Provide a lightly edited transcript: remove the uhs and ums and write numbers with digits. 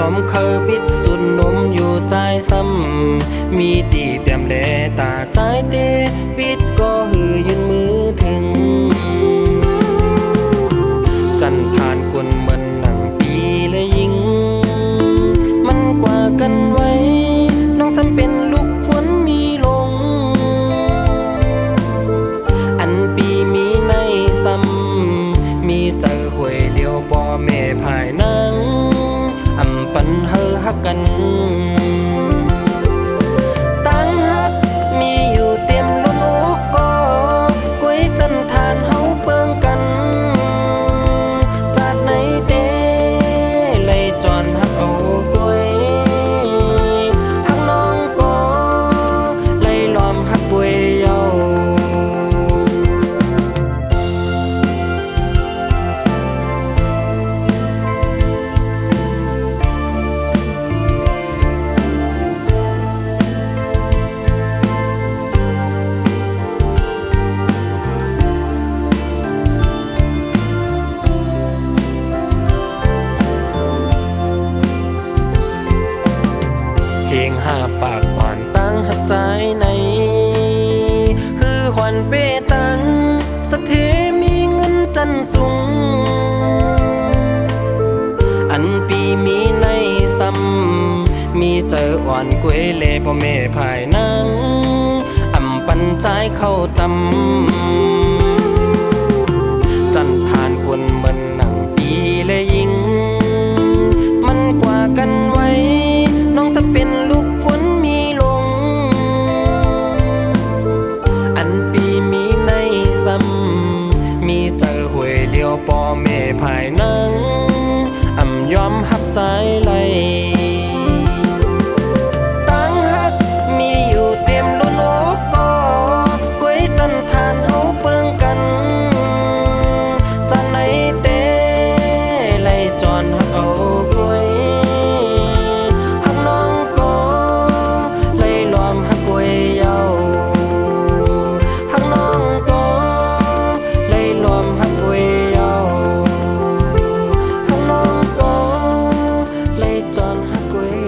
อมเคยบิดสุดนมอยู่ใจซ้ำมีตีเตรียมแลตาใจเตบิดก็หือยืนมือถึงจันทานกวนเหมือนหนังปีและยิงมันกว่ากันไว้น้องซ้ำเป็นลูกกวนมีลงอันปีมีในซ้ำมีเจอหวยเลี้ยวบ่แม่ภายนังอำปันเฮอฮักกันตั้งฮักมีอยู่เต็มล้นอกก็ก้วยจันทานเฮาเปิงกันจากไหนเด้เลยจอนฮักเอาก้วยฮักน้องก็เลยล้อมฮักก้วยเยาเพลงห้าปากหวานตั้งหักใจในคือหวันเปตังสะเทมีเงินจันสูงอันปีมีในซ้ำมีเจออ่อนกวยเล่พ่อแม่ภายนังอำปันใจเข้าจำจันทานกวนเหมือนหนังปีและยิงมันกว่ากันไว้น้องจะเป็นลูกกวนมีลงอันปีมีในซ้ำมีเจอหวยเลี้ยวป่อแม่ภายนังอำยอมหักใจไหลตั้งฮักมีอยู่เต็มล้นอกก็ก้วยจันทานเฮาเปิงกันจะไหนเต้ไล่จอนฮักเอาก้วยฮักน้องก็เลยล้อมฮักก้วยเยาฮักน้องก็เลยล้อมฮักก้วยเยาฮักน้องก็เลยจอนฮักก้วย